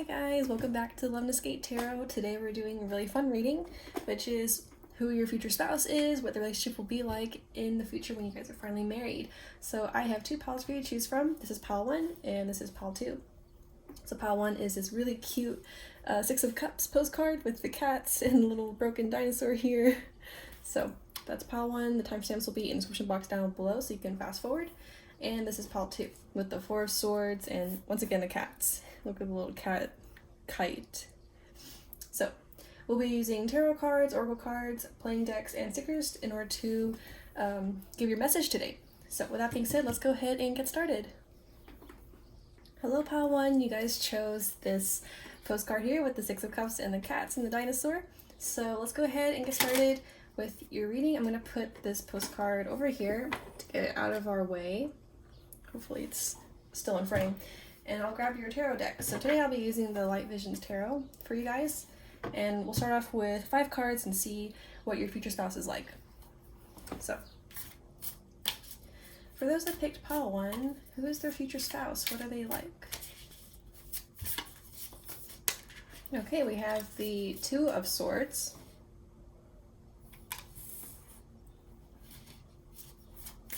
Hi guys, welcome back to Love to Skate Tarot. Today we're doing a really fun reading, which is who your future spouse is, what the relationship will be like in the future when you guys are finally married. So I have two piles for you to choose from. This is pile 1 and this is pile 2. So pile 1 is this really cute Six of Cups postcard with the cats and the little broken dinosaur here. So that's pile 1. The timestamps will be in the description box down below so you can fast forward. And this is pile 2 with the Four of Swords and once again the cats. Look at the little cat kite. So we'll be using tarot cards, oracle cards, playing decks, and stickers in order to give your message today. So with that being said, let's go ahead and get started. Hello pile 1, you guys chose this postcard here with the Six of Cups and the cats and the dinosaur. So let's go ahead and get started with your reading. I'm going to put this postcard over here to get it out of our way. Hopefully it's still in frame. And I'll grab your tarot deck. So today I'll be using the Light Visions Tarot for you guys. And we'll start off with 5 cards and see what your future spouse is like. So, for those that picked pile 1, who is their future spouse? What are they like? Okay, we have the Two of Swords.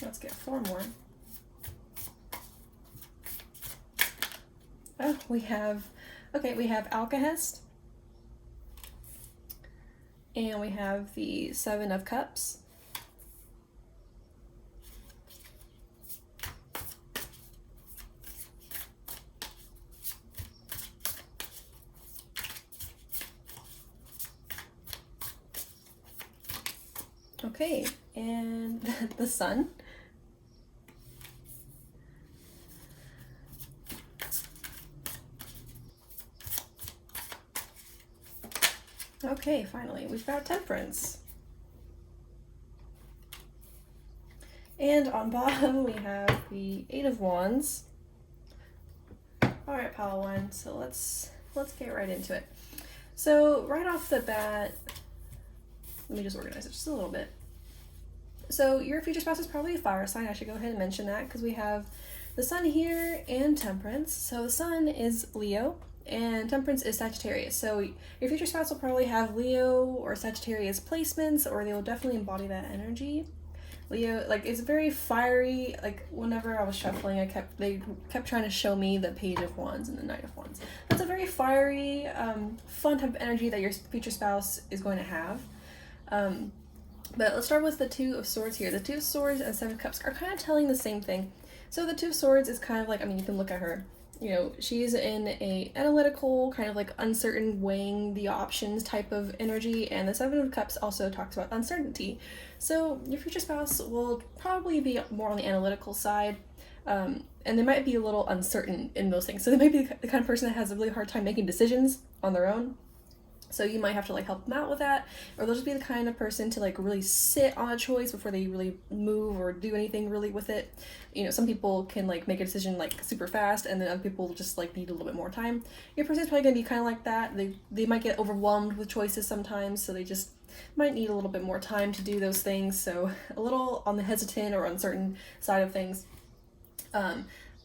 Let's get 4 more. Oh, we have Alcahest, and we have the Seven of Cups, okay, and the Sun. Okay, finally, we've got Temperance. And on bottom, we have the Eight of Wands. Alright, pile 1, so let's get right into it. So, right off the bat, let me just organize it just a little bit. So, your future spouse is probably a fire sign. I should go ahead and mention that because we have the Sun here and Temperance. So, the Sun is Leo. And Temperance is Sagittarius. So your future spouse will probably have Leo or Sagittarius placements, or they will definitely embody that energy. Leo, like, it's very fiery. Like, whenever I was shuffling, they kept trying to show me the Page of Wands and the Knight of Wands. That's a very fiery, fun type of energy that your future spouse is going to have. But let's start with the Two of Swords here. The Two of Swords and Seven of Cups are kind of telling the same thing. So the Two of Swords is kind of like, I mean, you can look at her. You know, she's in a analytical, kind of like uncertain, weighing the options type of energy, and the Seven of Cups also talks about uncertainty. So your future spouse will probably be more on the analytical side, and they might be a little uncertain in those things. So they might be the kind of person that has a really hard time making decisions on their own. So you might have to like help them out with that, or they'll just be the kind of person to like really sit on a choice before they really move or do anything really with it. You know, some people can like make a decision like super fast, and then other people just like need a little bit more time. Your person's probably gonna be kind of like that. They might get overwhelmed with choices sometimes, so they just might need a little bit more time to do those things. So a little on the hesitant or uncertain side of things.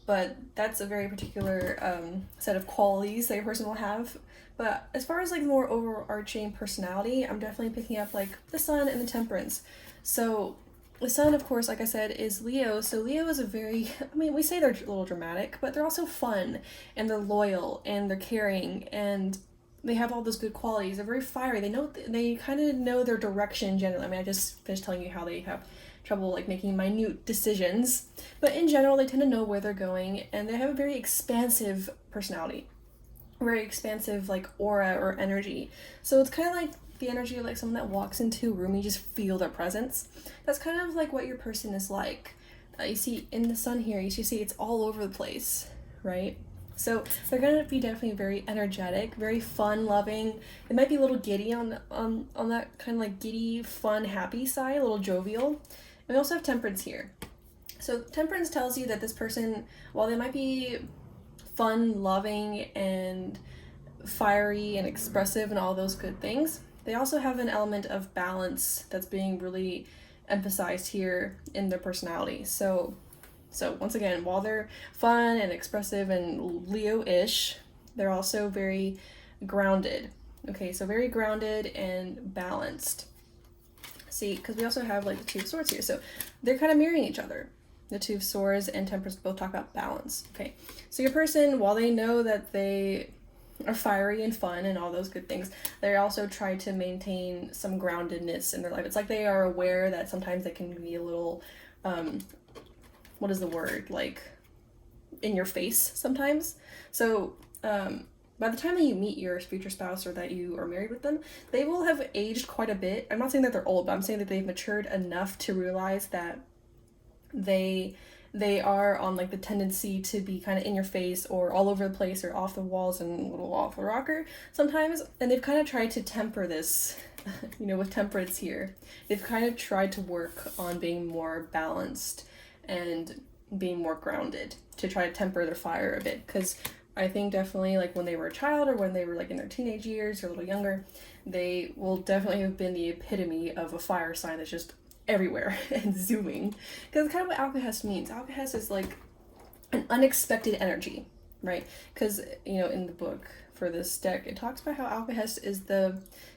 But that's a very particular set of qualities that your person will have. But as far as like more overarching personality, I'm definitely picking up like the Sun and the Temperance. So the Sun, of course, like I said, is Leo. So Leo is a very, I mean, we say they're a little dramatic, but they're also fun, and they're loyal, and they're caring, and they have all those good qualities. They're very fiery. They kind of know their direction generally. I mean, I just finished telling you how they have trouble like making minute decisions, but in general, they tend to know where they're going, and they have a very expansive personality. Very expansive like aura or energy. So it's kind of like the energy of like someone that walks into a room, you just feel their presence. That's kind of like what your person is like. You see in the Sun here, you see it's all over the place, right? So they're gonna be definitely very energetic, very fun loving. It might be a little giddy on that kind of like giddy, fun, happy side, a little jovial. And we also have Temperance here. So Temperance tells you that this person, while they might be fun, loving, and fiery and expressive and all those good things, they also have an element of balance that's being really emphasized here in their personality. So once again, while they're fun and expressive and Leo-ish, They're also very grounded. Okay, so very grounded and balanced. See, because we also have like the Two of Swords here, so they're kind of mirroring each other. The Two of Swords and Temperance both talk about balance. Okay, so your person, while they know that they are fiery and fun and all those good things, they also try to maintain some groundedness in their life. It's like they are aware that sometimes they can be a little, what is the word, like in your face sometimes. So by the time that you meet your future spouse or that you are married with them, they will have aged quite a bit. I'm not saying that they're old, but I'm saying that they've matured enough to realize that they are on like the tendency to be kind of in your face or all over the place or off the walls and a little off the rocker sometimes. And they've kind of tried to temper this, with temperance here. They've kind of tried to work on being more balanced and being more grounded to try to temper their fire a bit. Because I think definitely like when they were a child or when they were like in their teenage years or a little younger, they will definitely have been the epitome of a fire sign that's just everywhere and zooming. Because it's kind of what Alcahest means. Alcahest is like an unexpected energy, right? Because, in the book for this deck, it talks about how Alcahest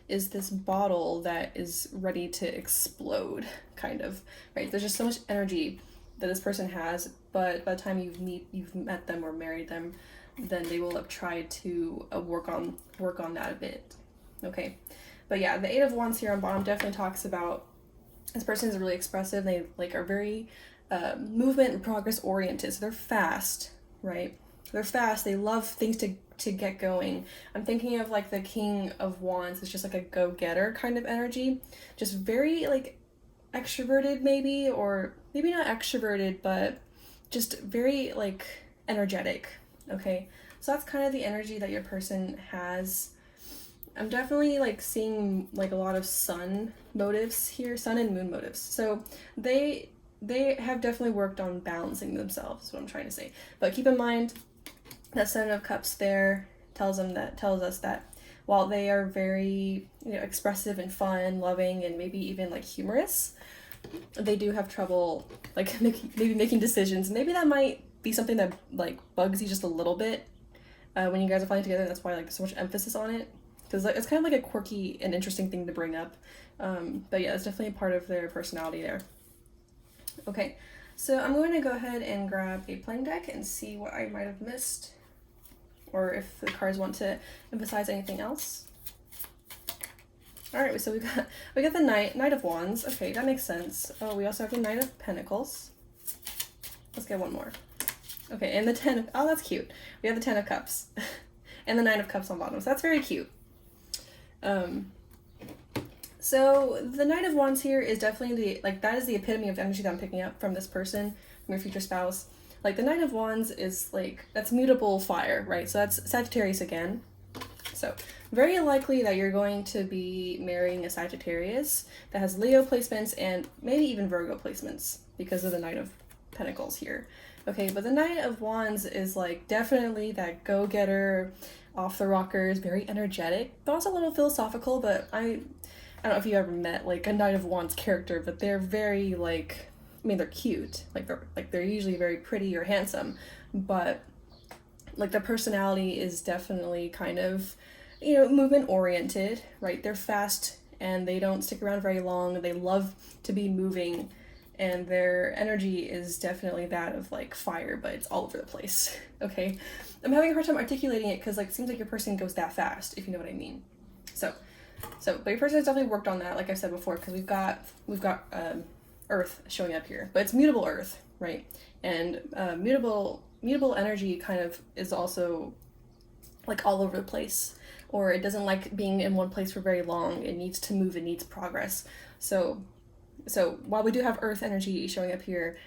is this bottle that is ready to explode, kind of, right? There's just so much energy that this person has, but by the time you've met them or married them, then they will have tried to work on that a bit. Okay, but yeah, the Eight of Wands here on bottom definitely talks about this person is really expressive. They like are very movement and progress oriented. So they're fast, right? They're fast. They love things to get going. I'm thinking of like the King of Wands. It's just like a go-getter kind of energy, just very like extroverted maybe, or maybe not extroverted, but just very like energetic. Okay, so that's kind of the energy that your person has. I'm definitely like seeing like a lot of sun motives here, sun and moon motives. So they have definitely worked on balancing themselves, is what I'm trying to say. But keep in mind that Seven of Cups there tells us that while they are very expressive and fun, loving, and maybe even like humorous, they do have trouble like maybe making decisions. Maybe that might be something that like bugs you just a little bit when you guys are playing together. That's why like there's so much emphasis on it, because it's kind of like a quirky and interesting thing to bring up. But yeah, it's definitely a part of their personality there. Okay, so I'm going to go ahead and grab a playing deck and see what I might have missed, or if the cards want to emphasize anything else. All right, so we got the Knight of Wands. Okay, that makes sense. Oh, we also have the Knight of Pentacles. Let's get one more. Okay, and the oh, that's cute. We have the Ten of Cups and the Nine of Cups on bottom, so that's very cute. So the Knight of Wands here is definitely that is the epitome of energy that I'm picking up from this person, from your future spouse. Like the Knight of Wands is like, that's mutable fire, right? So that's Sagittarius again. So very likely that you're going to be marrying a Sagittarius that has Leo placements and maybe even Virgo placements because of the Knight of Pentacles here. Okay, but the Knight of Wands is like definitely that go-getter, off the rockers, very energetic, but also a little philosophical. But I don't know if you ever met like a Knight of Wands character, but they're very like, I mean, they're cute. They're usually very pretty or handsome, but like their personality is definitely kind of, movement oriented, right? They're fast and they don't stick around very long. They love to be moving, and their energy is definitely that of like fire, but it's all over the place. Okay, I'm having a hard time articulating it because like it seems like your person goes that fast, if you know what I mean. So but your person has definitely worked on that, like I said before, because we've got Earth showing up here, but it's mutable Earth, right? And mutable energy kind of is also like all over the place, or it doesn't like being in one place for very long. It needs to move, it needs progress. So while we do have Earth energy showing up here,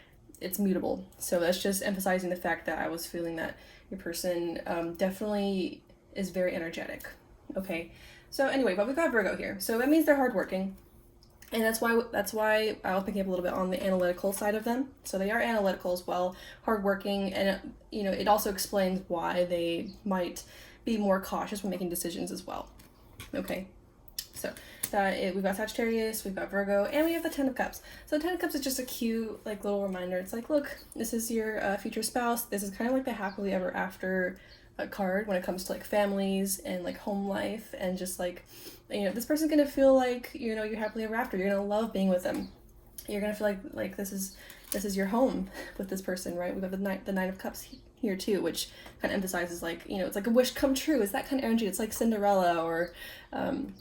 it's mutable. So that's just emphasizing the fact that I was feeling that your person definitely is very energetic. Okay, so anyway, but we've got Virgo here, so that means they're hardworking, and that's why I was picking up a little bit on the analytical side of them. So they are analytical as well, hardworking, and it also explains why they might be more cautious when making decisions as well. Okay, so we've got Sagittarius, we've got Virgo, and we have the Ten of Cups. So Ten of Cups is just a cute like little reminder. It's like, look, this is your future spouse. This is kind of like the happily ever after card when it comes to like families and like home life, and just like, you know, this person's gonna feel like, you know, you're happily ever after. You're gonna love being with them. You're gonna feel like this is your home with this person, right? We've got the Nine of Cups here too, which kind of emphasizes like, you know, it's like a wish come true. It's that kind of energy. It's like Cinderella, or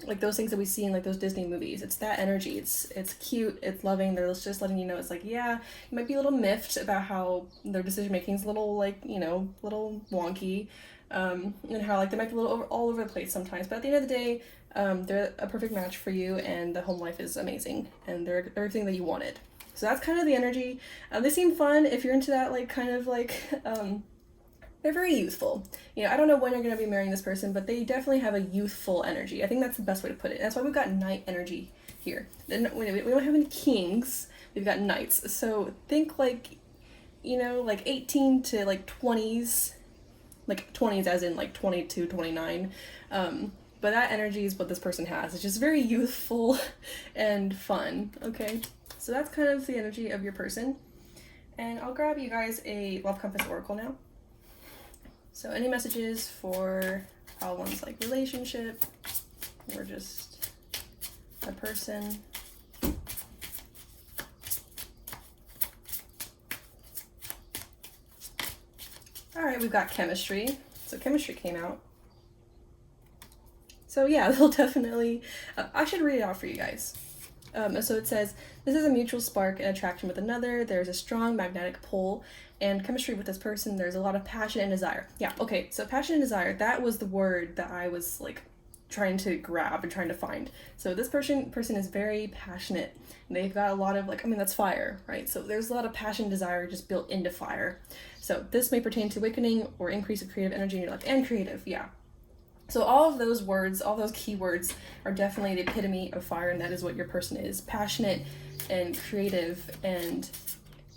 like those things that we see in like those Disney movies. It's that energy. It's cute. It's loving. They're just letting you know it's like, yeah, you might be a little miffed about how their decision making is a little like, you know, little wonky, and how like they might be a little all over the place sometimes. But at the end of the day, they're a perfect match for you, and the home life is amazing, and they're everything that you wanted. So that's kind of the energy. They seem fun if you're into that, like kind of like they're very youthful. You know, I don't know when you're going to be marrying this person, but they definitely have a youthful energy. I think that's the best way to put it. That's why we've got knight energy here. Then we don't have any kings. We've got knights. So think like, you know, like 18 to like 20s, like 20s as in like 22, 29. But that energy is what this person has. It's just very youthful and fun, okay? So that's kind of the energy of your person. And I'll grab you guys a Love Compass Oracle now. So any messages for how one's like relationship or just a person. All right, we've got chemistry. So chemistry came out. So yeah, they'll definitely, I should read it out for you guys. So it says, this is a mutual spark and attraction with another. There's a strong magnetic pull and chemistry with this person. There's a lot of passion and desire. Yeah, okay, so passion and desire, that was the word that I was like trying to grab and trying to find. So this person is very passionate. They've got a lot of like, I mean, that's fire, right? So there's a lot of passion and desire just built into fire. So this may pertain to awakening or increase of creative energy in your life, and creative, yeah. So all of those words, all those keywords are definitely the epitome of fire, and that is what your person is. Passionate and creative and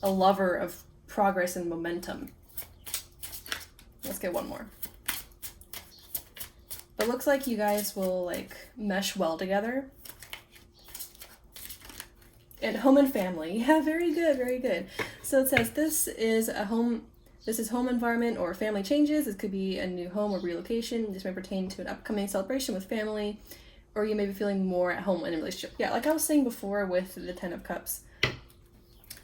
a lover of progress and momentum. Let's get one more. It looks like you guys will like mesh well together. And home and family. Yeah, very good, very good. So it says this is home environment or family changes. This could be a new home or relocation. This may pertain to an upcoming celebration with family, or you may be feeling more at home in a relationship. Yeah, like I was saying before with the Ten of Cups,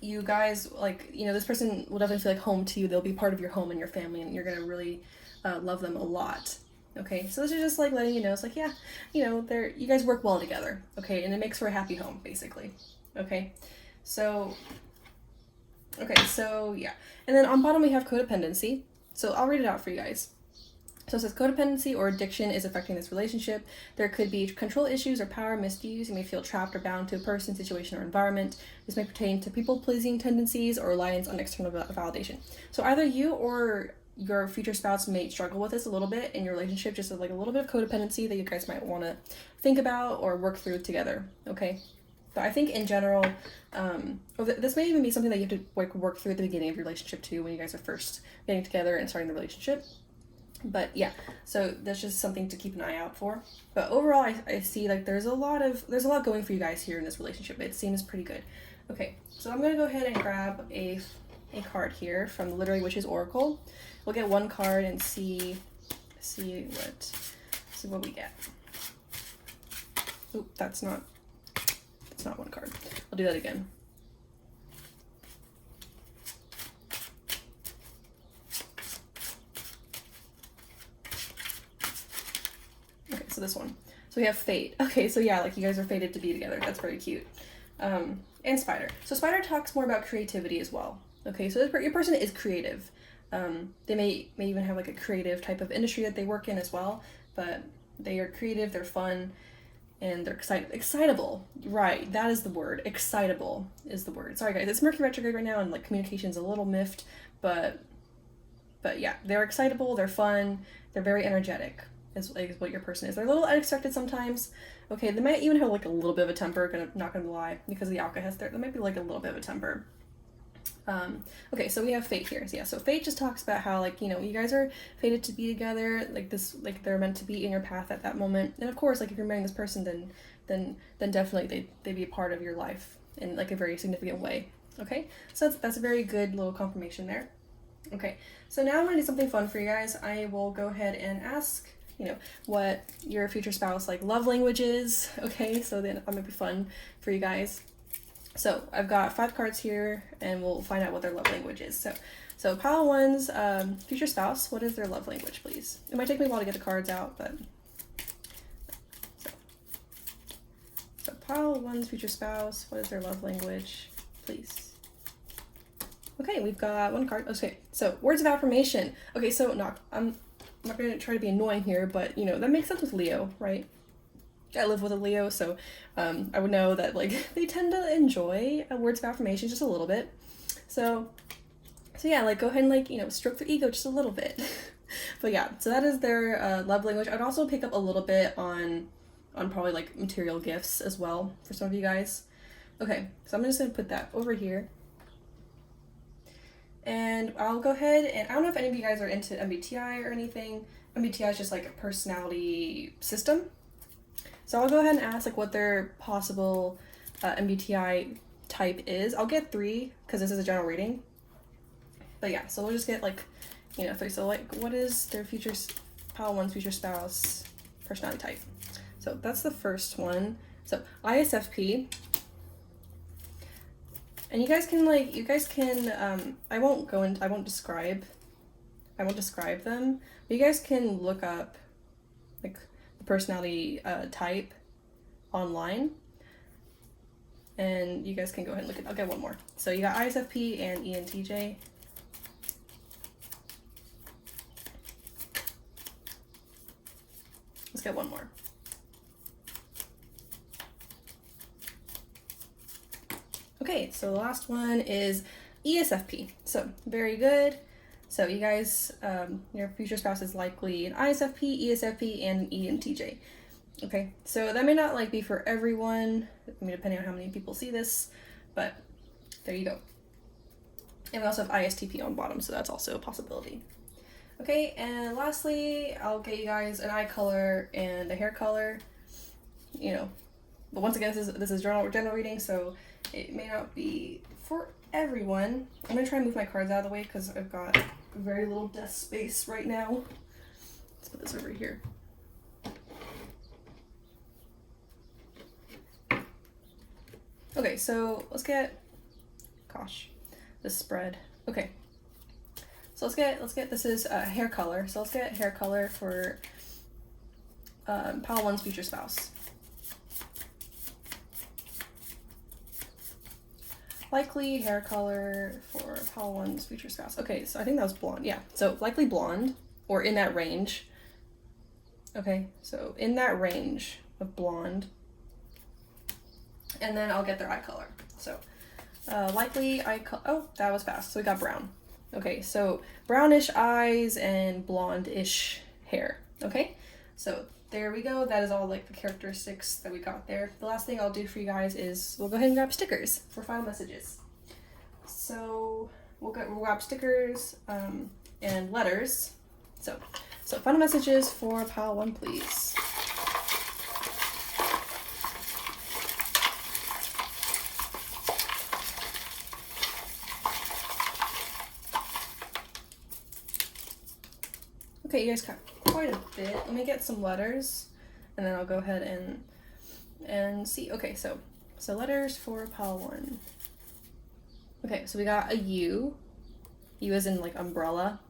you guys, like, you know, this person will definitely feel like home to you. They'll be part of your home and your family, and you're gonna really love them a lot. Okay, so this is just like letting you know, it's like, yeah, you know, you guys work well together, okay, and it makes for a happy home, basically. Okay, so yeah. And then on bottom we have codependency. So I'll read it out for you guys. So it says codependency or addiction is affecting this relationship. There could be control issues or power misuse. You may feel trapped or bound to a person, situation, or environment. This may pertain to people-pleasing tendencies or reliance on external validation. So either you or your future spouse may struggle with this a little bit in your relationship, just like a little bit of codependency that you guys might want to think about or work through together, okay? But I think in general, this may even be something that you have to like work through at the beginning of your relationship too, when you guys are first getting together and starting the relationship. But yeah, so that's just something to keep an eye out for. But overall, I see like there's a lot going for you guys here in this relationship. It seems pretty good. Okay, so I'm gonna go ahead and grab a card here from the Literary Witches Oracle. We'll get one card and see what we get. Oop, that's not one card. I'll do that again. Okay, so this one. So we have fate. Okay, so yeah, like you guys are fated to be together. That's very cute. And spider. So spider talks more about creativity as well. Okay, so your person is creative. They may even have like a creative type of industry that they work in as well, but they are creative, they're fun, and they're excitable. Right, that is the word. Excitable is the word. Sorry guys, it's Mercury retrograde right now, and like communication's a little miffed, but yeah, they're excitable, they're fun, they're very energetic is what your person is. They're a little unexpected sometimes. Okay, they might even have like a little bit of a temper, not gonna lie, because of the alchemist there might be like a little bit of a temper. Okay, so we have fate here. So yeah, so fate just talks about how, like, you know, you guys are fated to be together, like this, like they're meant to be in your path at that moment. And of course, like if you're marrying this person, then definitely they'd be a part of your life in like a very significant way. Okay, so that's a very good little confirmation there. Okay, so now I'm gonna do something fun for you guys. I will go ahead and ask, what your future spouse like love language is. Okay, so then that might be fun for you guys. So I've got 5 cards here, and we'll find out what their love language is. So pile one's future spouse, what is their love language, please? It might take me a while to get the cards out, but so pile one's future spouse, what is their love language, please? Okay, we've got 1 card. Okay, so words of affirmation. Okay, so I'm not gonna try to be annoying here, but that makes sense with Leo, right? I live with a Leo, so I would know that like they tend to enjoy words of affirmation just a little bit. So yeah, like go ahead and like stroke their ego just a little bit. But yeah, so that is their love language. I'd also pick up a little bit on probably like material gifts as well for some of you guys. Okay, so I'm just gonna put that over here. And I'll go ahead and I don't know if any of you guys are into MBTI or anything. MBTI is just like a personality system. So I'll go ahead and ask like what their possible MBTI type is. I'll get 3 because this is a general reading. But yeah, so we'll just get like 3. So like what is their pile one's future spouse personality type? So that's the first one. So ISFP. And you guys can I won't describe them, but you guys can look up like the personality type online, and you guys can go ahead and look at, I'll get 1 more. So you got ISFP and ENTJ. Let's get 1 more. Okay, so the last one is ESFP. So very good. So you guys, your future spouse is likely an ISFP, ESFP, and an ENTJ. Okay, so that may not like be for everyone, depending on how many people see this, but there you go. And we also have ISTP on bottom, so that's also a possibility. Okay, and lastly, I'll get you guys an eye color and a hair color. But once again, this is general reading, so it may not be for everyone. I'm gonna try and move my cards out of the way because I've got very little desk space right now. Let's put this over here. Okay, so let's get, this spread. Okay, so let's get this is hair color. So let's get hair color for pile one's future spouse. Likely hair color for pile one's future spouse. Okay, so I think that was blonde. Yeah, so likely blonde or in that range. Okay, so in that range of blonde. And then I'll get their eye color. So likely eye color. Oh, that was fast. So we got brown. Okay, so brownish eyes and blonde-ish hair. Okay, so there we go. That is all like the characteristics that we got there. The last thing I'll do for you guys is we'll go ahead and grab stickers for final messages. So we'll grab stickers and letters. So final messages for pile one, please. Okay, you guys got quite a bit. Let me get some letters, and then I'll go ahead and see. Okay, so letters for pile one. Okay, so we got a U. U as in like umbrella.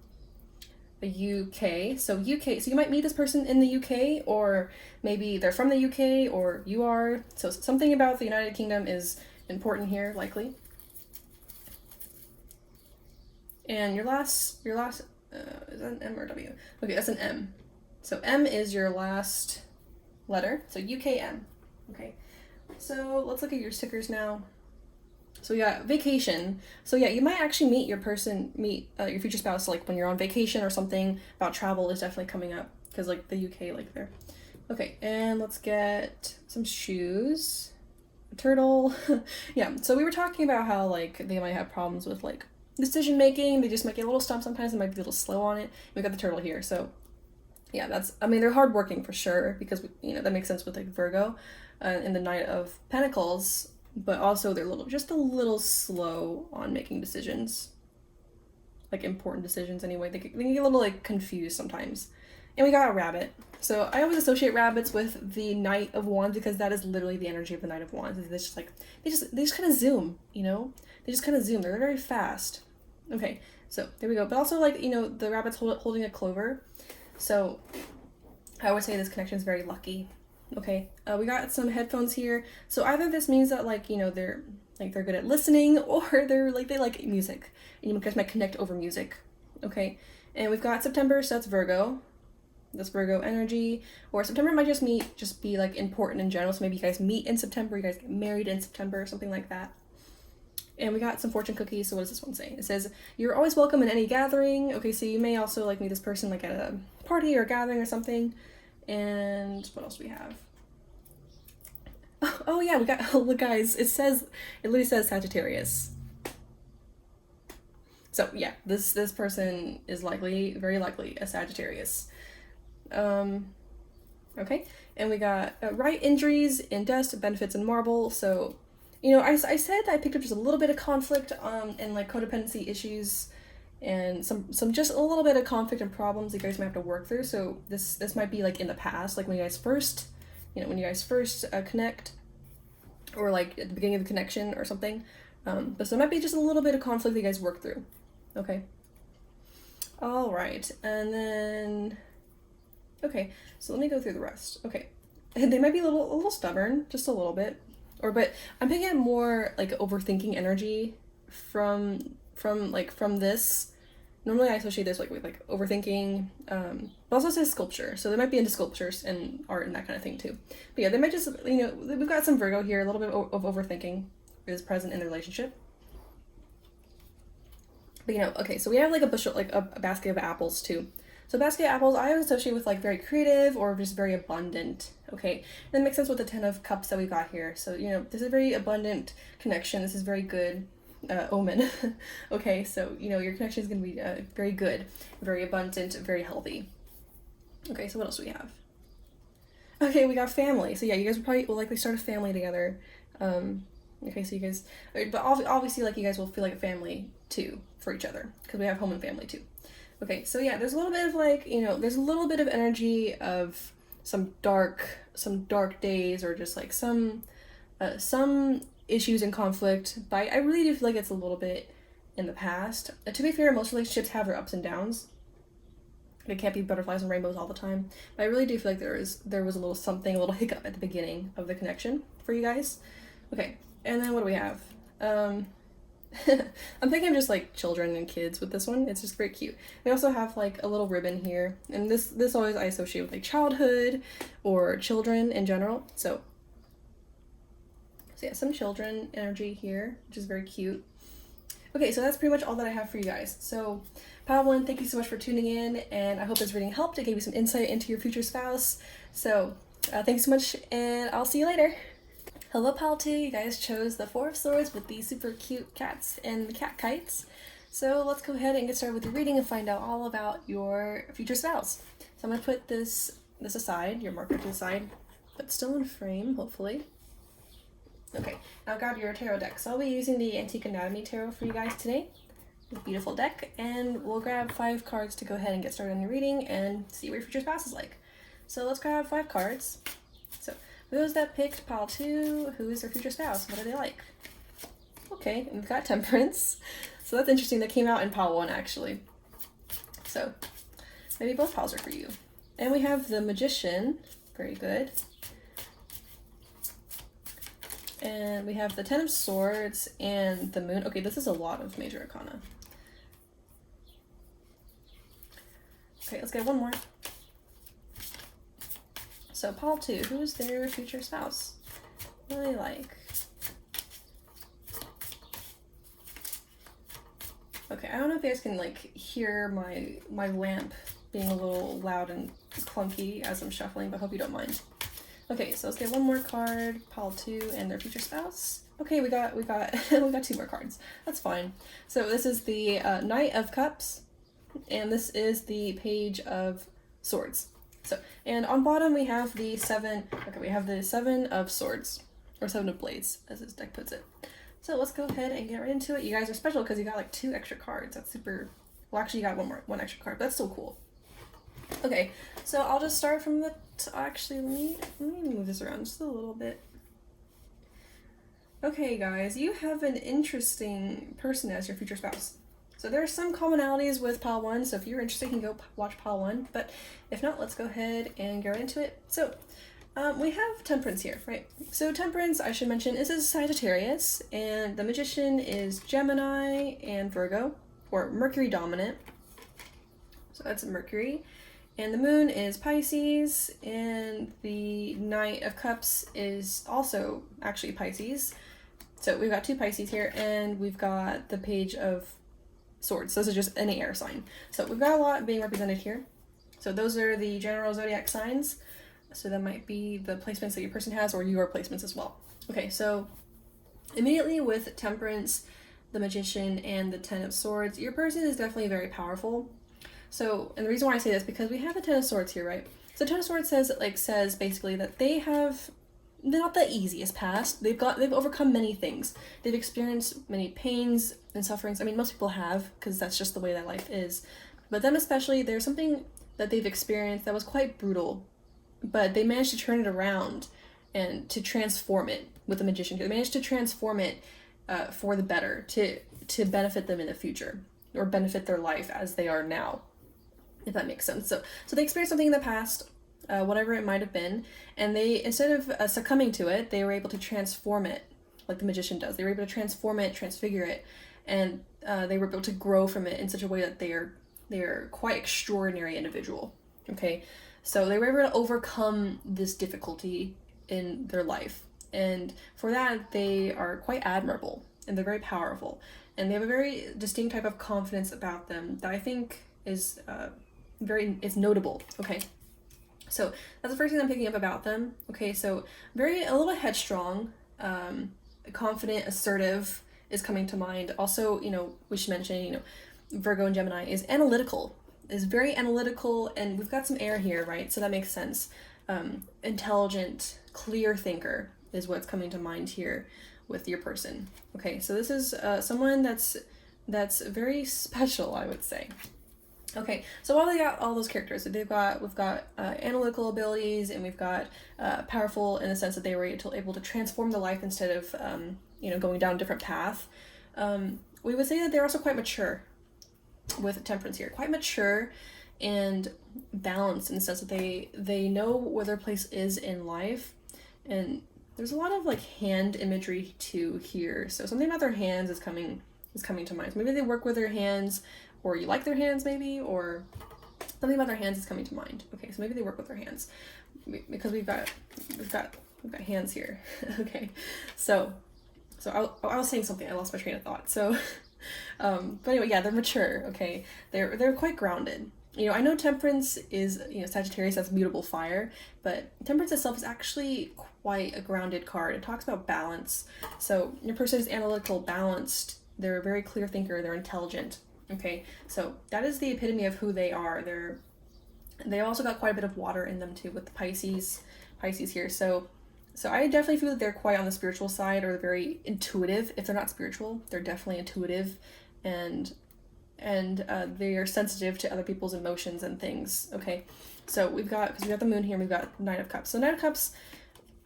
A UK. So UK. So you might meet this person in the UK, or maybe they're from the UK, or you are. So something about the United Kingdom is important here, likely. And your last. Is that an M or W? Okay, that's an M. So M is your last letter. So UKM. Okay. So let's look at your stickers now. So we got vacation. So yeah, you might actually meet your future spouse like when you're on vacation or something. About travel is definitely coming up because like the UK like there. Okay, and let's get some shoes. A turtle. Yeah. So we were talking about how like they might have problems with like decision making. They just might get a little stumped sometimes. They might be a little slow on it. We got the turtle here. So yeah, they're hardworking for sure because that makes sense with like Virgo in the Knight of Pentacles, but also they're just a little slow on making decisions. like important decisions anyway. They can get a little like confused sometimes. And we got a rabbit. So I always associate rabbits with the Knight of Wands because that is literally the energy of the Knight of Wands. It's just like they just kind of zoom, you know? They just kind of zoom. They're very fast. Okay, so there we go. But also, like, you know, the rabbit's holding a clover. So I would say this connection is very lucky. Okay, we got some headphones here. So either this means that, like, you know, they're good at listening, or they like music, and you guys might connect over music. Okay, and we've got September, so that's Virgo. This Virgo energy, or September might just be like important in general. So maybe you guys meet in September, you guys get married in September, or something like that. And we got some fortune cookies. So what does this one say? It says, you're always welcome in any gathering. Okay, so you may also like meet this person like at a party or gathering or something. And what else do we have? Oh yeah, we got, look guys, it literally says Sagittarius. So yeah, this person is very likely a Sagittarius. Okay, and we got right injuries in dust, benefits in marble. So, you know, I said I picked up just a little bit of conflict and like codependency issues, and some just a little bit of conflict and problems you guys might have to work through. So this might be like in the past, like when you guys first connect, or like at the beginning of the connection or something. But so it might be just a little bit of conflict that you guys work through. Okay. All right, and then. Okay, so let me go through the rest. Okay, and they might be a little stubborn, just a little bit, but I'm picking up more like overthinking energy from this. Normally I associate this with like overthinking, but also says sculpture, so they might be into sculptures and art and that kind of thing too. But yeah, they might just, you know, we've got some Virgo here, a little bit of overthinking is present in the relationship. But you know, okay, so we have like a basket of apples too. So basket of apples I would associate with like very creative or just very abundant. Okay, and that makes sense with the 10 of Cups that we got here. So, you know, this is a very abundant connection. This is very good omen. Okay, so, you know, your connection is going to be very good, very abundant, very healthy. Okay, so what else do we have? Okay, we got family. So yeah, you guys will likely start a family together. Okay, so you guys, but obviously like you guys will feel like a family too for each other because we have home and family too. Okay, so yeah, there's a little bit of like, you know, there's a little bit of energy of some dark days, or just like some issues and conflict, but I really do feel like it's a little bit in the past. To be fair, most relationships have their ups and downs. It can't be butterflies and rainbows all the time, but I really do feel like there was a little hiccup at the beginning of the connection for you guys. Okay, and then what do we have? I'm thinking of just like children and kids with this one. It's just very cute. We also have like a little ribbon here, and this always I associate with like childhood or children in general. So yeah, some children energy here, which is very cute. Okay, so that's pretty much all that I have for you guys. So Pile 1, thank you so much for tuning in, and I hope this reading helped. It gave you some insight into your future spouse. So thanks so much, and I'll see you later. Hello Pile 2, you guys chose the 4 of Swords with these super cute cats and the cat kites. So let's go ahead and get started with your reading and find out all about your future spouse. So I'm going to put this aside, your marker to the side, but still in frame, hopefully. Okay, now grab your tarot deck. So I'll be using the Antique Anatomy Tarot for you guys today. It's a beautiful deck, and we'll grab 5 cards to go ahead and get started on the reading and see what your future spouse is like. So let's grab 5 cards. So for those that picked Pile 2, who is their future spouse? What are they like? Okay, and we've got Temperance. So that's interesting. That came out in Pile 1 actually. So maybe both piles are for you. And we have the Magician. Very good. And we have the 10 of Swords and the Moon. Okay, this is a lot of major arcana. Okay, let's get one more. So Pile 2, who is their future spouse? What do they like? Okay, I don't know if you guys can like hear my lamp being a little loud and clunky as I'm shuffling, but I hope you don't mind. Okay, so let's get one more card, Pile 2 and their future spouse. Okay, we got we got 2 more cards. That's fine. So this is the Knight of Cups, and this is the Page of Swords. So, and on bottom we have the 7. Okay, we have the 7 of Swords, or 7 of Blades, as this deck puts it. So let's go ahead and get right into it. You guys are special because you got like 2 extra cards. That's super, Well, actually, you got one extra card, but that's still cool. Okay, so I'll just start from the actually, let me move this around just a little bit. Okay, guys, you have an interesting person as your future spouse. So there are some commonalities with pile 1, so if you're interested, you can go watch pile 1, but if not, let's go ahead and get right into it. So we have Temperance here, right? So Temperance, I should mention, is a Sagittarius, and the Magician is Gemini and Virgo, or Mercury dominant. So that's Mercury. And the Moon is Pisces, and the Knight of Cups is also actually Pisces. So we've got 2 Pisces here, and we've got the Page of Swords. Those are just any air sign. So we've got a lot being represented here. So those are the general zodiac signs. So that might be the placements that your person has, or your placements as well. Okay, so immediately with Temperance, the Magician, and the Ten of Swords, your person is definitely very powerful. So, and the reason why I say this, because we have the Ten of Swords here, right? So Ten of Swords says basically that they're not the easiest past. They've overcome many things. They've experienced many pains and sufferings. I mean, most people have, because that's just the way that life is. But them especially, there's something that they've experienced that was quite brutal, but they managed to turn it around and to transform it with the Magician. They managed to transform it for the better, to benefit them in the future, or benefit their life as they are now, if that makes sense. So they experienced something in the past, whatever it might have been, and they, instead of succumbing to it, they were able to transform it like the Magician does. They were able to transform it, transfigure it, and they were able to grow from it in such a way that they are quite extraordinary individual. Okay, so they were able to overcome this difficulty in their life, and for that they are quite admirable, and they're very powerful, and they have a very distinct type of confidence about them that I think is notable. Okay, so that's the first thing I'm picking up about them. Okay, so a little headstrong, confident, assertive is coming to mind. Also, we should mention, Virgo and Gemini is very analytical, and we've got some air here, right? So that makes sense. Intelligent, clear thinker is what's coming to mind here with your person. Okay, so this is someone that's very special, I would say. Okay, so while they got all those characters, we've got analytical abilities, and we've got powerful in the sense that they were able to transform the life instead of going down a different path. We would say that they're also quite mature with Temperance here, quite mature and balanced in the sense that they know where their place is in life, and there's a lot of hand imagery too here. So something about their hands is coming to mind. So maybe they work with their hands, or you like their hands maybe, or something about their hands is coming to mind. Okay, so maybe they work with their hands, because we've got hands here. Okay, so I was saying something, I lost my train of thought. So but anyway, yeah, they're mature. Okay, they're quite grounded. I know Temperance is Sagittarius, that's mutable fire, but Temperance itself is actually quite a grounded card. It talks about balance. So your person is analytical, balanced, they're a very clear thinker, they're intelligent. Okay, so that is the epitome of who they are. They also got quite a bit of water in them too, with the Pisces here. So I definitely feel that they're quite on the spiritual side, or very intuitive. If they're not spiritual, they're definitely intuitive, and they are sensitive to other people's emotions and things. Okay, so because we got the Moon here, and we've got Nine of Cups. So Nine of Cups,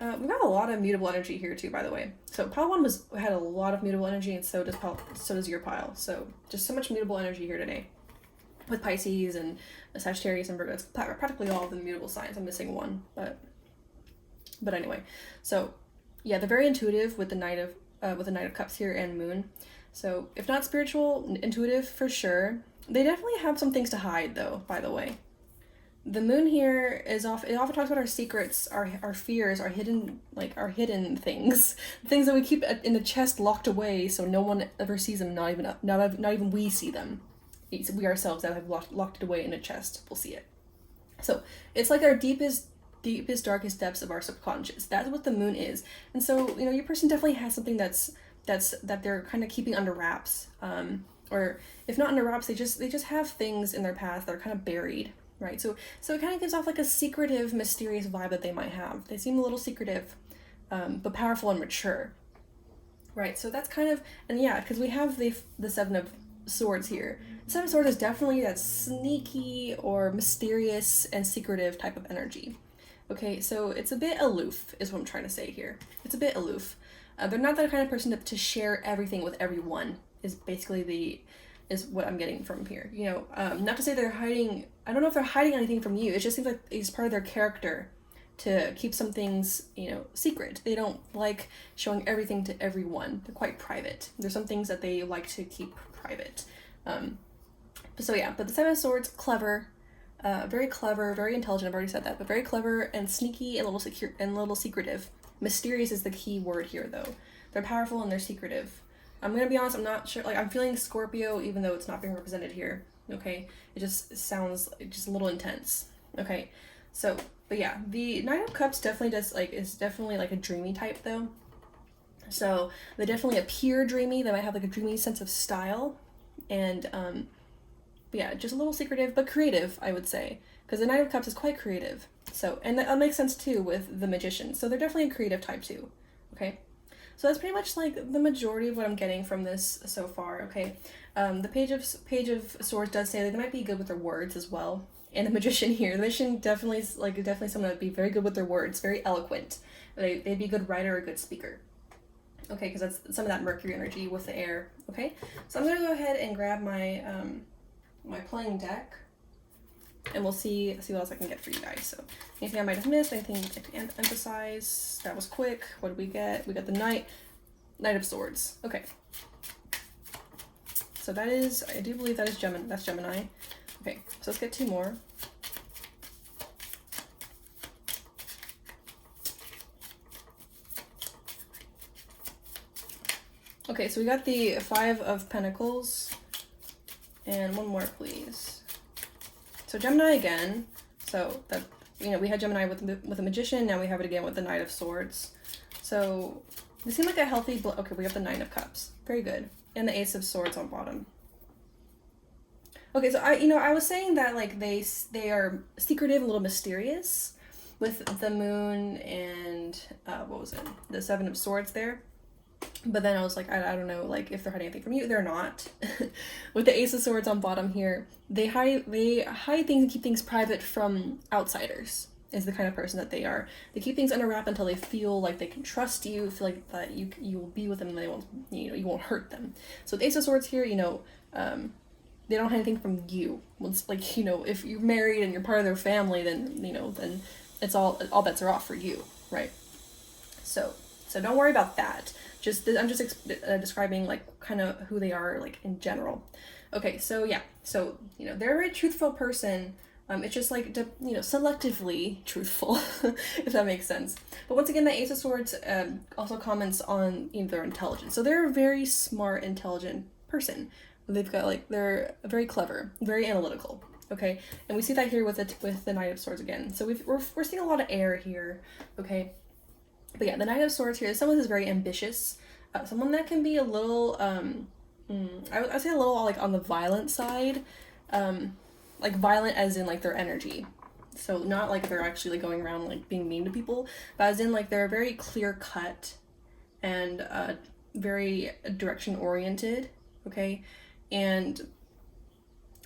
we've got a lot of mutable energy here too, by the way. So pile 1 had a lot of mutable energy, and so does your pile. So just so much mutable energy here today, with Pisces and Sagittarius and Virgo. It's practically all of the mutable signs. I'm missing one, but anyway. So yeah, they're very intuitive with the Knight of Cups here and Moon. So if not spiritual, intuitive for sure. They definitely have some things to hide though, by the way. The Moon here it often talks about our secrets, our fears, our hidden things, things that we keep in the chest locked away so no one ever sees them, not even we see them. It's we ourselves that have locked it away in a chest will see it. So it's like our deepest, darkest depths of our subconscious. That's what the Moon is. And so, your person definitely has something that they're kind of keeping under wraps. Or if not under wraps, they just have things in their past that are kind of buried. Right, so it kind of gives off like a secretive, mysterious vibe that they might have. They seem a little secretive, but powerful and mature. Right, so that's kind of, and yeah, because we have the Seven Swords here. The Seven of Swords is definitely that sneaky or mysterious and secretive type of energy. Okay, so it's a bit aloof, is what I'm trying to say here. It's a bit aloof. They're not the kind of person to share everything with everyone, is basically is what I'm getting from here. You know, not to say they're hiding, I don't know if they're hiding anything from you. It just seems like it's part of their character to keep some things, you know, secret. They don't like showing everything to everyone. They're quite private. There's some things that they like to keep private. So yeah, but the Seven of Swords, clever, very clever, very intelligent. I've already said that, but very clever and sneaky and a little secretive. Mysterious is the key word here, though. They're powerful and they're secretive. I'm gonna be honest, I'm not sure. Like, I'm feeling Scorpio, even though it's not being represented here. Okay, it just sounds just a little intense. Okay, so but yeah, the Nine of Cups definitely is definitely like a dreamy type though. So they definitely appear dreamy. They might have like a dreamy sense of style, and but yeah, just a little secretive but creative, I would say, because the Knight of Cups is quite creative. So, and that makes sense too with the Magician. So they're definitely a creative type too. Okay, so that's pretty much like the majority of what I'm getting from this so far. Okay, the Page of Swords does say they might be good with their words as well. And the Magician here, the Magician definitely is like definitely someone that would be very good with their words, very eloquent. They'd be a good writer or a good speaker. Okay, because that's some of that Mercury energy with the air. Okay, so I'm gonna go ahead and grab my my playing deck, and we'll see what else I can get for you guys. So anything I might have missed, anything to emphasize. That was quick. What did we get? We got the Knight of Swords. Okay, so that is, I do believe that is Gemini. That's Gemini. Okay, so let's get two more. Okay, so we got the Five of Pentacles, and one more, please. So Gemini again. So that, you know, we had Gemini with the Magician. Now we have it again with the Knight of Swords. So they seem like a healthy. Okay, we have the Nine of Cups. Very good, and the Ace of Swords on bottom. Okay, so I was saying that like they are secretive, a little mysterious, with the Moon and what was it? The Seven of Swords there. But then I was like, I don't know, like if they're hiding anything from you, they're not. With the Ace of Swords on bottom here, they hide things and keep things private from outsiders. Is the kind of person that they are. They keep things under wrap until they feel like they can trust you, feel like that you will be with them, and they won't, you know, you won't hurt them. So with Ace of Swords here, you know, they don't hide anything from you. Once, like, you know, if you're married and you're part of their family, then, you know, then it's all bets are off for you, right? So don't worry about that. I'm just describing like kind of who they are like in general. Okay, so yeah, so you know they're a very truthful person. It's just like you know, selectively truthful, if that makes sense. But once again, the Ace of Swords also comments on, you know, their intelligence. So they're a very smart, intelligent person. They've got like, they're very clever, very analytical. Okay, and we see that here with the Knight of Swords again. So we're seeing a lot of air here. Okay. But yeah, the Knight of Swords here is someone who's very ambitious, someone that can be a little, I would say a little like on the violent side, like violent as in like their energy. So not like they're actually like going around like being mean to people, but as in like they're very clear cut and very direction oriented. Okay, and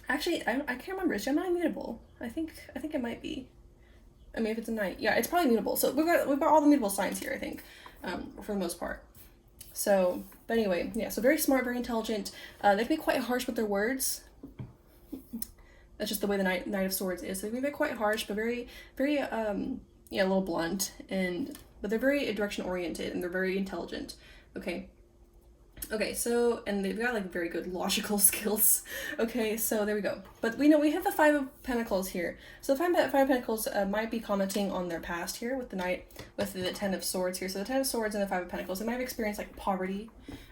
actually I can't remember. Is Gemini mutable? I think it might be. I mean, if it's a Knight, yeah, it's probably mutable. So we've got all the mutable signs here, I think, for the most part. So, but anyway, yeah. So very smart, very intelligent. They can be quite harsh with their words. That's just the way the Knight of Swords is. So they can be quite harsh, but very, very, yeah, a little blunt, but they're very direction oriented and they're very intelligent. Okay. Okay, so, and they've got like very good logical skills. Okay, so there we go. But we know we have the Five of Pentacles here. So the Five of Pentacles might be commenting on their past here with the Knight, with the Ten of Swords here. So the Ten of Swords and the Five of Pentacles, they might have experienced like poverty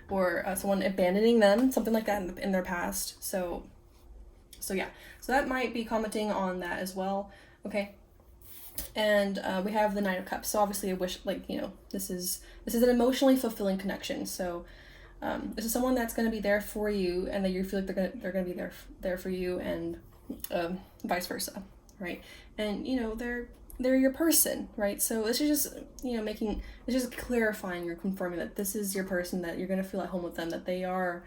or someone abandoning them, something like that in their past. So yeah, so that might be commenting on that as well. Okay. And we have the Nine of Cups. So obviously I wish, like, you know, this is an emotionally fulfilling connection. So this is someone that's going to be there for you, and that you feel like they're going to be there for you, and vice versa, right? And you know they're your person, right? So this is just, you know, it's just clarifying or confirming that this is your person, that you're going to feel at home with them, that they are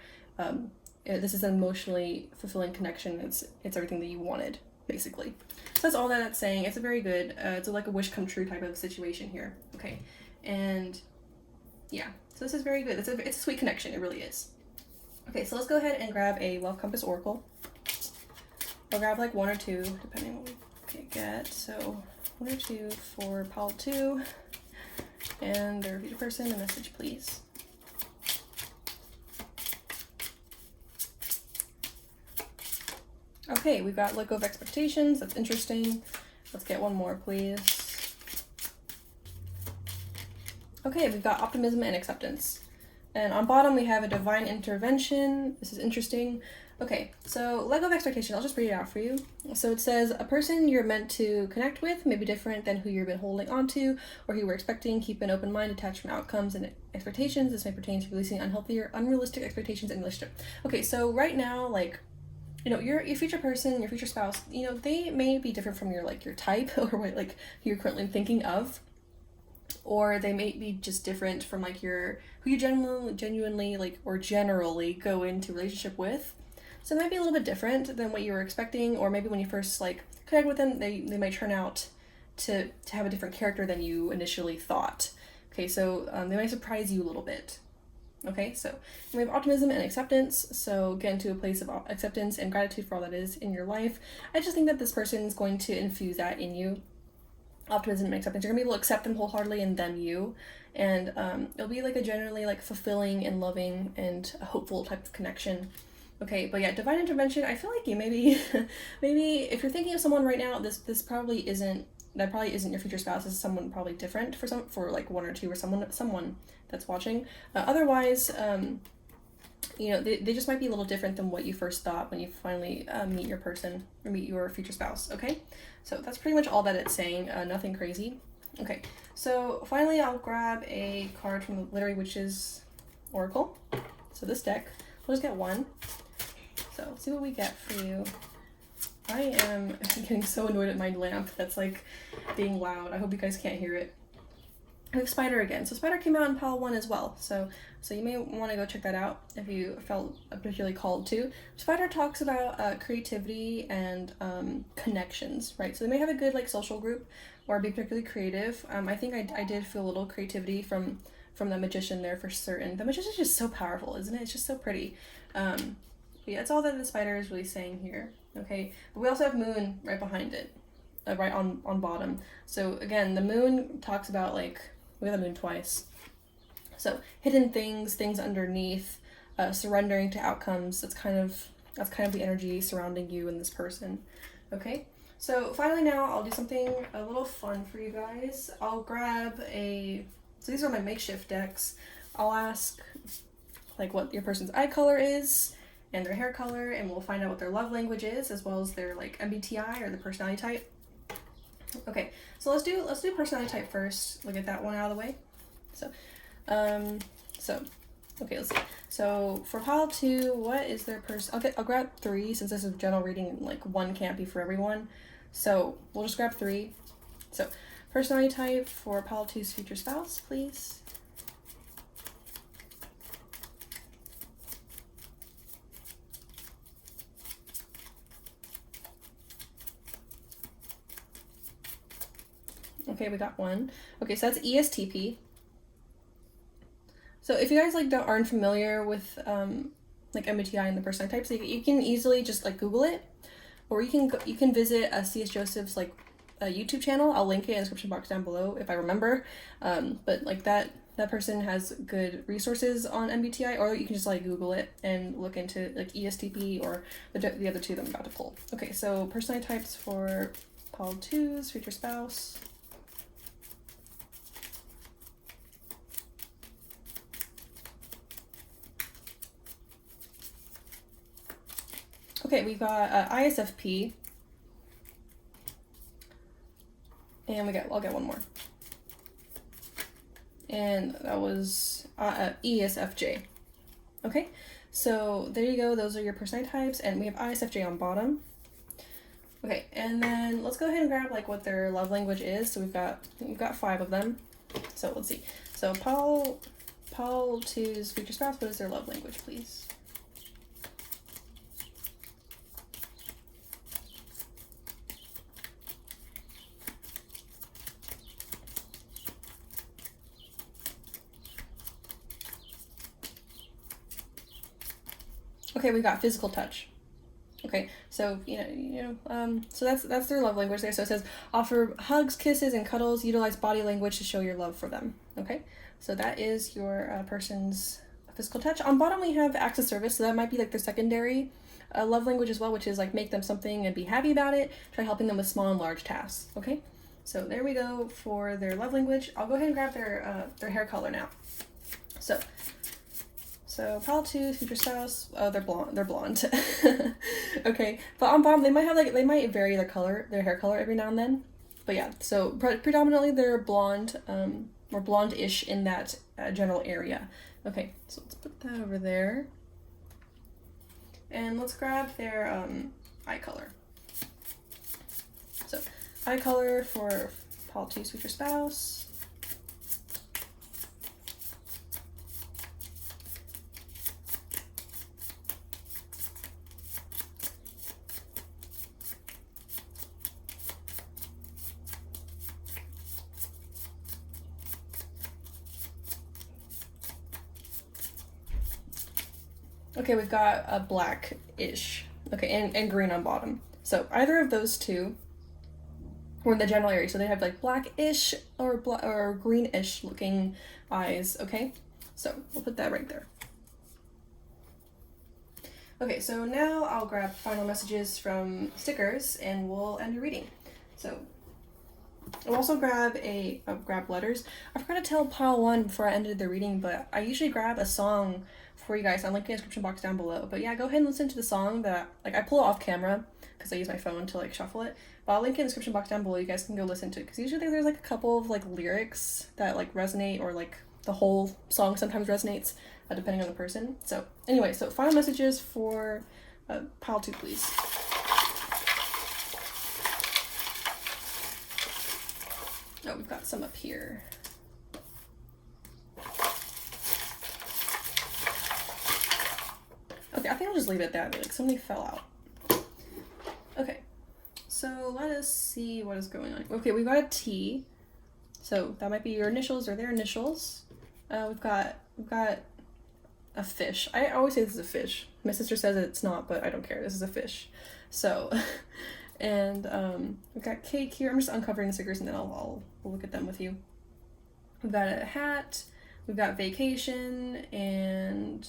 this is an emotionally fulfilling connection. It's everything that you wanted, basically. So that's all that it's saying. It's a very good, it's like a wish come true type of situation here. Okay, and yeah, so this is very good. It's a sweet connection. It really is. Okay, so let's go ahead and grab a Love Compass Oracle. I'll grab like 1 or 2, depending on what we get. So 1 or 2 for pile 2, and their future person, a message, please. Okay, we've got let go of expectations. That's interesting. Let's get one more, please. Okay, we've got optimism and acceptance. And on bottom, we have a divine intervention. This is interesting. Okay, so let go of expectations. I'll just read it out for you. So it says, a person you're meant to connect with may be different than who you've been holding on to or who you were expecting. Keep an open mind attached from outcomes and expectations. This may pertain to releasing unhealthy or unrealistic expectations in a relationship. Okay, so right now, like, you know, your future person, your future spouse, you know, they may be different from your type or what like you're currently thinking of, or they may be just different from like who you genuinely like or generally go into relationship with. So it might be a little bit different than what you were expecting, or maybe when you first like connect with them, they might turn out to have a different character than you initially thought. Okay, so they might surprise you a little bit. Okay, so we have optimism and acceptance. So get into a place of acceptance and gratitude for all that is in your life. I just think that this person is going to infuse that in you. Optimism and acceptance. You're gonna be able to accept them wholeheartedly and them you. And it'll be like a generally like fulfilling and loving and a hopeful type of connection. Okay, but yeah, divine intervention, I feel like you maybe if you're thinking of someone right now, this probably isn't your future spouse. This is someone probably different for like 1 or 2 or someone that's watching. Otherwise, you know, they just might be a little different than what you first thought when you finally meet your person or meet your future spouse. Okay, so that's pretty much all that it's saying. Nothing crazy. Okay, so finally I'll grab a card from the Literary Witches Oracle. So this deck, we'll just get one. So let's see what we get for you. I am getting so annoyed at my lamp that's like being loud. I hope you guys can't hear it. I have Spider again. So Spider came out in pile 1 as well. So you may want to go check that out if you felt particularly called to. Spider talks about creativity and connections, right? So they may have a good like social group or be particularly creative. I think I did feel a little creativity from the Magician there for certain. The Magician is just so powerful, isn't it? It's just so pretty. But yeah, that's all that the Spider is really saying here. Okay, but we also have Moon right behind it, right on bottom. So again, the Moon talks about like, we have the Moon twice. So hidden things underneath, surrendering to outcomes. That's kind of the energy surrounding you and this person. Okay, so finally now I'll do something a little fun for you guys. I'll grab so these are my makeshift decks. I'll ask like what your person's eye color is and their hair color, and we'll find out what their love language is, as well as their like MBTI or the personality type. Okay, so let's do personality type first. We'll get that one out of the way. So, okay, let's see. So for pile 2, what is their I'll grab 3 since this is general reading. Like 1 can't be for everyone, so we'll just grab 3. So personality type for pile 2's future spouse, please. Okay, we got 1. Okay, so that's ESTP. So if you guys like aren't familiar with like MBTI and the personality types, you can easily just like Google it, or you can visit C.S. Joseph's like YouTube channel. I'll link it in the description box down below if I remember. But like that person has good resources on MBTI, or you can just like Google it and look into like ESTP or the other 2 that I'm about to pull. Okay, so personality types for pile 2's future spouse. Okay, we got ISFP, and I'll get one more, and that was ESFJ. Okay, so there you go. Those are your personality types, and we have ISFJ on bottom. Okay, and then let's go ahead and grab like what their love language is. So we've got 5 of them. So let's see. So Paul 2's future spouse, what is their love language, please? Okay, we got physical touch. Okay, so so that's their love language there. So it says offer hugs, kisses, and cuddles. Utilize body language to show your love for them. Okay, so that is your person's physical touch. On bottom we have acts of service, so that might be like their secondary love language as well, which is like make them something and be happy about it. Try helping them with small and large tasks. Okay, so there we go for their love language. I'll go ahead and grab their hair color now. So pile 2, future spouse. Oh, they're blonde. Okay, but on bottom they might vary their hair color every now and then. But yeah, so predominantly they're blonde, or blonde-ish in that general area. Okay, so let's put that over there, and let's grab their eye color. So eye color for pile 2's future spouse. Okay, we've got a black-ish. Okay, and green on bottom. So either of those two were in the general area. So they have like black-ish or greenish looking eyes. Okay, so we'll put that right there. Okay, so now I'll grab final messages from stickers and we'll end the reading. So I'll also grab grab letters. I forgot to tell pile 1 before I ended the reading, but I usually grab a song for you guys. I'll link in the description box down below. But yeah, go ahead and listen to the song that I pull it off camera because I use my phone to like shuffle it. But I'll link in the description box down below. You guys can go listen to it because usually there's like a couple of like lyrics that like resonate, or like the whole song sometimes resonates depending on the person. So anyway, so final messages for pile 2, please. Oh, we've got some up here. Okay, I think I'll just leave it at that. Like somebody fell out. Okay, so let us see what is going on. Okay, we've got a T. So that might be your initials or their initials. We've got a fish. I always say this is a fish. My sister says it's not, but I don't care. This is a fish. So, and we've got cake here. I'm just uncovering the stickers and then we'll look at them with you. We've got a hat. We've got vacation, and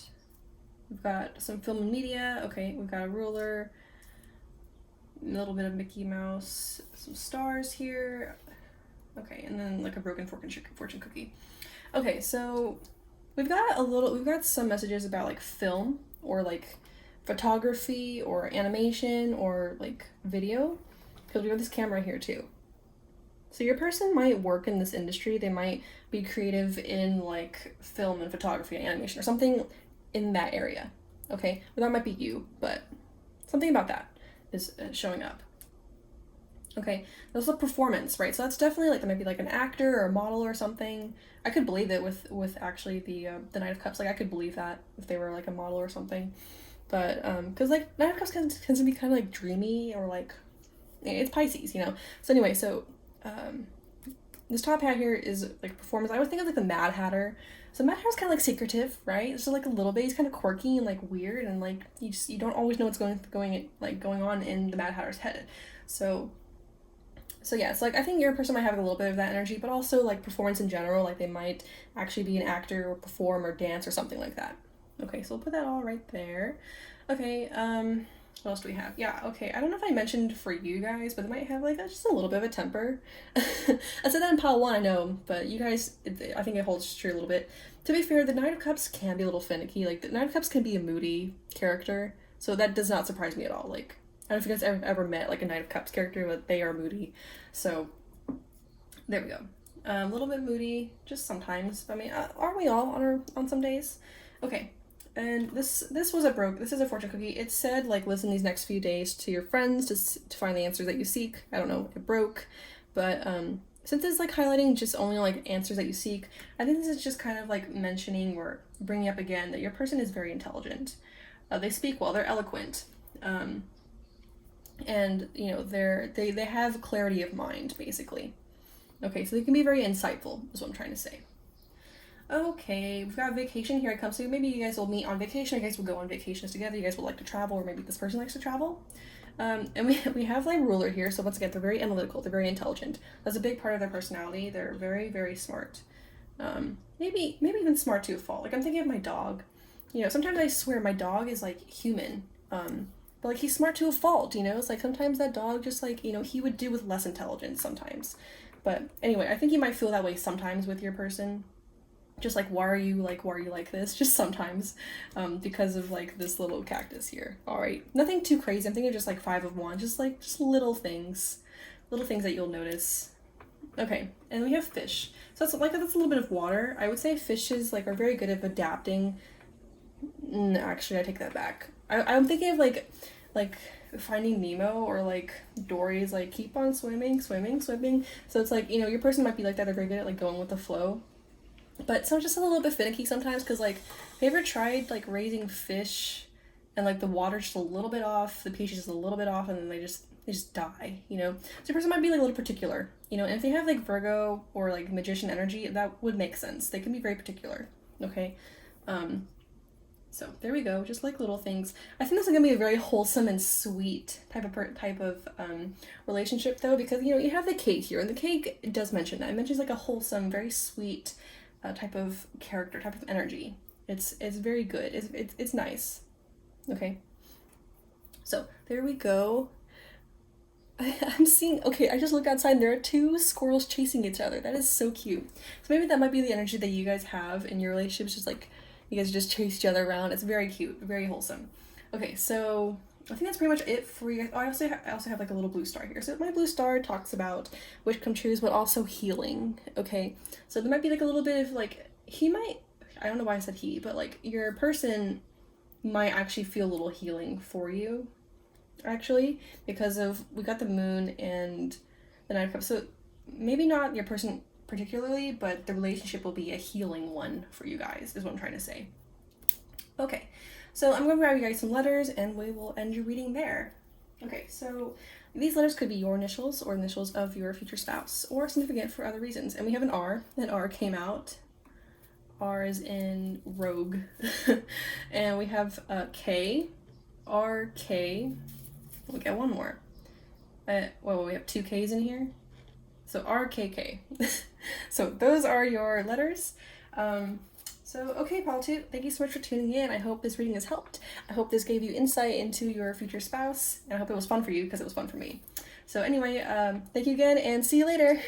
we've got some film and media. Okay, we've got a ruler, a little bit of Mickey Mouse, some stars here. Okay, and then like a broken fortune cookie. Okay, so we've got some messages about like film or like photography or animation or like video, because we have this camera here too. So your person might work in this industry. They might be creative in like film and photography and animation or something in that area. Okay, well, that might be you, but something about that is showing up. Okay, there's a performance, right? So that's definitely like, that might be like an actor or a model or something. I could believe it with actually the Knight of Cups. Like I could believe that if they were like a model or something. But because like Knight of Cups tends to be kind of like dreamy, or like it's Pisces, you know. So anyway, so this top hat here is like performance. I always think of like the Mad Hatter. So Mad Hatter's kind of like secretive, right? So like a little bit, he's kind of quirky and like weird, and like you don't always know what's going on in the Mad Hatter's head. So yeah, it's like I think your person might have a little bit of that energy, but also like performance in general, like they might actually be an actor or perform or dance or something like that. Okay, so we'll put that all right there. Okay, what else do we have? Yeah, okay, I don't know if I mentioned for you guys, but they might have like just a little bit of a temper. I said that in pile 1, I know, but you guys, I think it holds true a little bit. To be fair, the Knight of Cups can be a little finicky. Like the Knight of Cups can be a moody character, so that does not surprise me at all. Like, I don't know if you guys ever met like a Knight of Cups character, but they are moody. So there we go. A little bit moody, just sometimes. I mean, aren't we all on some days? Okay, and this is a fortune cookie. It said like listen these next few days to your friends to find the answers that you seek. I don't know, it broke, but since it's like highlighting just only like answers that you seek, I think this is just kind of like mentioning or bringing up again that your person is very intelligent. They speak well. They're eloquent. And you know they have clarity of mind, basically. Okay, so they can be very insightful is what I'm trying to say. Okay, we've got vacation here. It comes to maybe you guys will meet on vacation. You guys will go on vacations together. You guys will like to travel, or maybe this person likes to travel. And we have like ruler here. So once again, they're very analytical. They're very intelligent. That's a big part of their personality. They're very, very smart. Maybe even smart to a fault. Like I'm thinking of my dog. You know, sometimes I swear my dog is like human. But like he's smart to a fault. You know, it's like sometimes that dog just like he would do with less intelligence sometimes. But anyway, I think you might feel that way sometimes with your person. Just like why are you like this? Just sometimes, because of like this little cactus here. All right, nothing too crazy. I'm thinking of just like 5 of wands, just little things that you'll notice. Okay, and we have fish. So that's a little bit of water. I would say fishes like are very good at adapting. Actually, I take that back. I'm thinking of like Finding Nemo or like Dory's like keep on swimming. So it's like your person might be like that. They're very good at like going with the flow. But some just a little bit finicky sometimes because like have you ever tried like raising fish and like the water's just a little bit off, the pH is just a little bit off, and then they just die, So your person might be like a little particular, and if they have like Virgo or like magician energy, that would make sense. They can be very particular, okay? So there we go, just like little things. I think this is gonna be a very wholesome and sweet type of relationship though, because you have the cake here, and the cake does mention that. It mentions like a wholesome, very sweet type of character, type of energy. It's very good. It's nice. Okay. So there we go. I'm seeing, okay, I just looked outside and there are 2 squirrels chasing each other. That is so cute. So maybe that might be the energy that you guys have in your relationships, just like you guys just chase each other around. It's very cute, very wholesome. Okay, so I think that's pretty much it for you guys. Oh, I also have like a little blue star here. So my blue star talks about wish come trues, but also healing. Okay, so there might be like a little bit of like I don't know why I said he, but like your person might actually feel a little healing for you, actually, because of we got the moon and the 9 of Cups. So maybe not your person particularly, but the relationship will be a healing one for you guys, is what I'm trying to say. Okay. So I'm going to grab you guys some letters and we will end your reading there. Okay, so these letters could be your initials or initials of your future spouse or significant for other reasons. And we have an R. That R came out. R is in rogue. And we have K, R, K. We got one more. Well, we have 2 Ks in here. So R, K, K. So those are your letters. So, okay, Palatute, thank you so much for tuning in. I hope this reading has helped. I hope this gave you insight into your future spouse, and I hope it was fun for you because it was fun for me. So anyway, thank you again, and see you later.